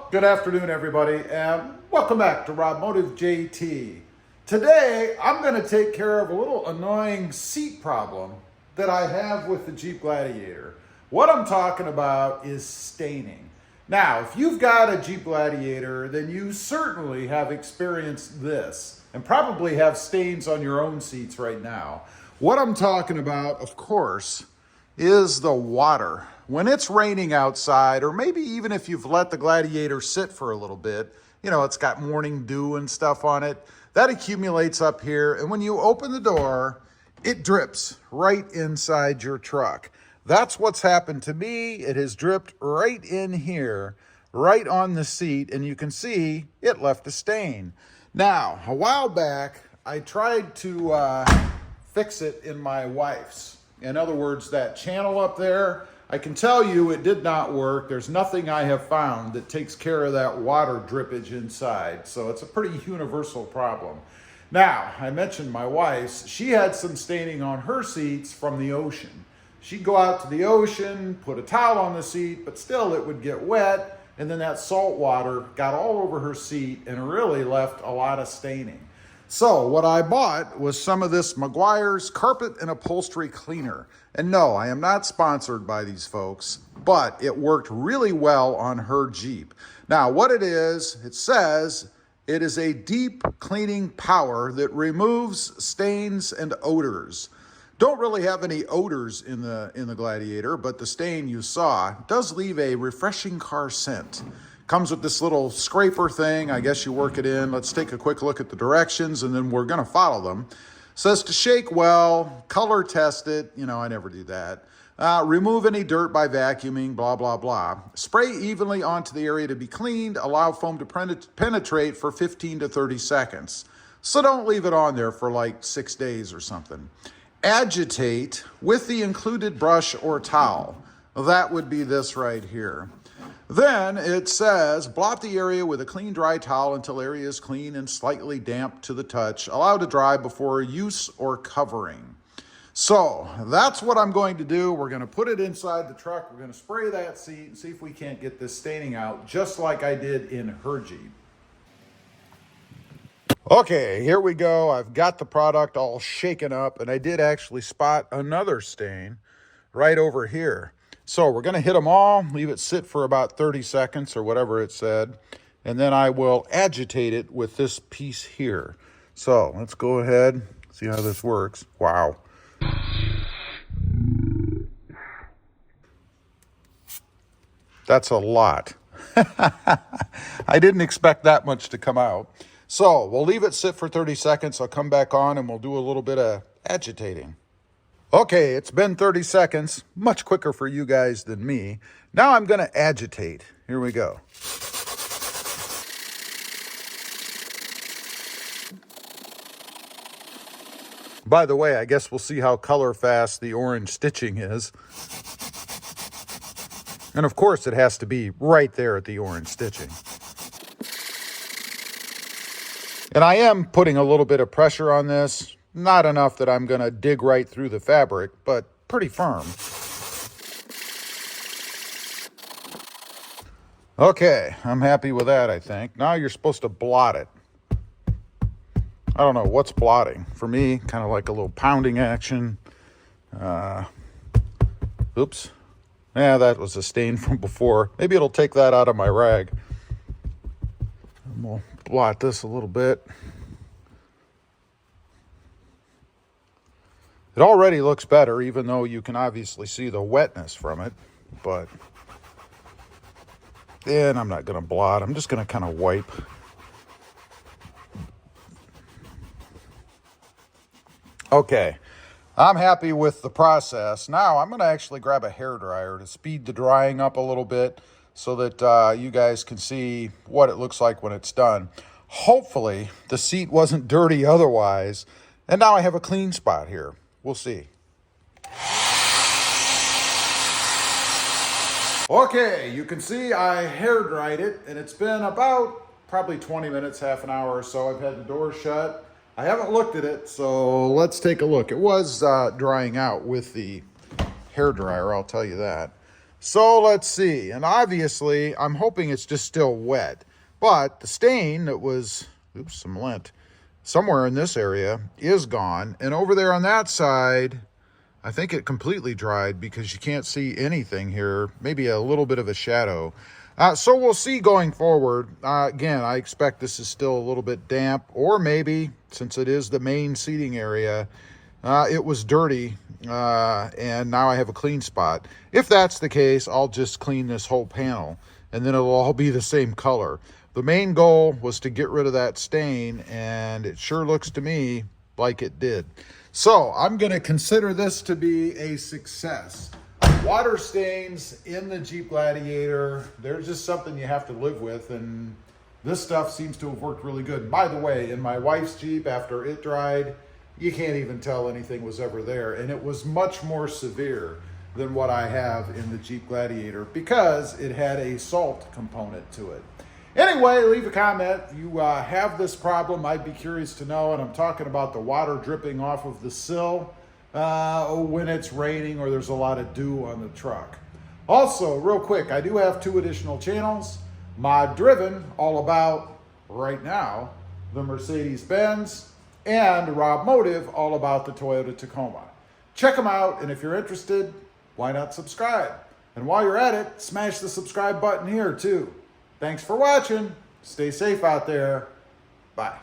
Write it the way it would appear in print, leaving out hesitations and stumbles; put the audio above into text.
Well, good afternoon, everybody, and welcome back to Rob Motive JT. Today, I'm going to take care of a little annoying seat problem that I have with the Jeep Gladiator. What I'm talking about is staining. Now, if you've got a Jeep Gladiator, then you certainly have experienced this and probably have stains on your own seats right now. What I'm talking about, of course, is the water. When it's raining outside, or maybe even if you've let the Gladiator sit for a little bit, you know, it's got morning dew and stuff on it, that accumulates up here, and when you open the door, it drips right inside your truck. That's what's happened to me. It has dripped right in here, right on the seat, and you can see it left a stain. Now, a while back, I tried to fix it in my wife's. In other words, that channel up there, I can tell you it did not work. There's nothing I have found that takes care of that water drippage inside. So it's a pretty universal problem. Now, I mentioned my wife's. She had some staining on her seats from the ocean. She'd go out to the ocean, put a towel on the seat, but still it would get wet. And then that salt water got all over her seat and really left a lot of staining. So what I bought was some of this Meguiar's Carpet and Upholstery Cleaner. And no, I am not sponsored by these folks, but it worked really well on her Jeep. Now, what it is, it says it is a deep cleaning power that removes stains and odors. Don't really have any odors in the Gladiator, but the stain you saw does leave a refreshing car scent. Comes with this little scraper thing. I guess you work it in. Let's take a quick look at the directions and then we're going to follow them. Says to shake well, color test it. You know, I never do that. Remove any dirt by vacuuming, blah, blah, blah. Spray evenly onto the area to be cleaned. Allow foam to penetrate for 15 to 30 seconds. So don't leave it on there for like 6 days or something. Agitate with the included brush or towel. That would be this right here. Then it says, blot the area with a clean, dry towel until area is clean and slightly damp to the touch. Allow to dry before use or covering. So that's what I'm going to do. We're going to put it inside the truck. We're going to spray that seat and see if we can't get this staining out, just like I did in her Jeep. Okay, here we go. I've got the product all shaken up, and I did actually spot another stain right over here. So we're going to hit them all, leave it sit for about 30 seconds or whatever it said, and then I will agitate it with this piece here. So let's go ahead, see how this works. Wow. That's a lot. I didn't expect that much to come out. So we'll leave it sit for 30 seconds. I'll come back on and we'll do a little bit of agitating. Okay, it's been 30 seconds, much quicker for you guys than me. Now I'm going to agitate. Here we go. By the way, I guess we'll see how color fast the orange stitching is. And of course, it has to be right there at the orange stitching. And I am putting a little bit of pressure on this. Not enough that I'm going to dig right through the fabric, but pretty firm. Okay, I'm happy with that, I think. Now you're supposed to blot it. I don't know what's blotting. For me, kind of like a little pounding action. Oops. Yeah, that was a stain from before. Maybe it'll take that out of my rag. And we'll blot this a little bit. It already looks better, even though you can obviously see the wetness from it. But then I'm not going to blot. I'm just going to kind of wipe. Okay, I'm happy with the process. Now I'm going to actually grab a hairdryer to speed the drying up a little bit so that you guys can see what it looks like when it's done. Hopefully the seat wasn't dirty otherwise. And now I have a clean spot here. We'll see. Okay, you can see I hair dried it, and it's been about probably 20 minutes, half an hour or so. I've had the door shut. I haven't looked at it, so let's take a look. It was drying out with the hair dryer, I'll tell you that. So let's see. And obviously, I'm hoping it's just still wet. But the stain that was, oops, some lint, somewhere in this area is gone. And over there on that side, I think it completely dried because you can't see anything here. Maybe a little bit of a shadow. So we'll see going forward. Again, I expect this is still a little bit damp, or maybe, since it is the main seating area, it was dirty, and now I have a clean spot. If that's the case, I'll just clean this whole panel, and then it'll all be the same color. The main goal was to get rid of that stain, and it sure looks to me like it did. So I'm going to consider this to be a success. Water stains in the Jeep Gladiator, they're just something you have to live with, and this stuff seems to have worked really good. By the way, in my wife's Jeep, after it dried, you can't even tell anything was ever there, and it was much more severe than what I have in the Jeep Gladiator because it had a salt component to it. Anyway, leave a comment. If you have this problem, I'd be curious to know, and I'm talking about the water dripping off of the sill when it's raining or there's a lot of dew on the truck. Also, real quick, I do have 2 additional channels. Mod Driven, all about, right now, the Mercedes-Benz, and Rob Motive, all about the Toyota Tacoma. Check them out, and if you're interested, why not subscribe? And while you're at it, smash the subscribe button here too. Thanks for watching. Stay safe out there. Bye.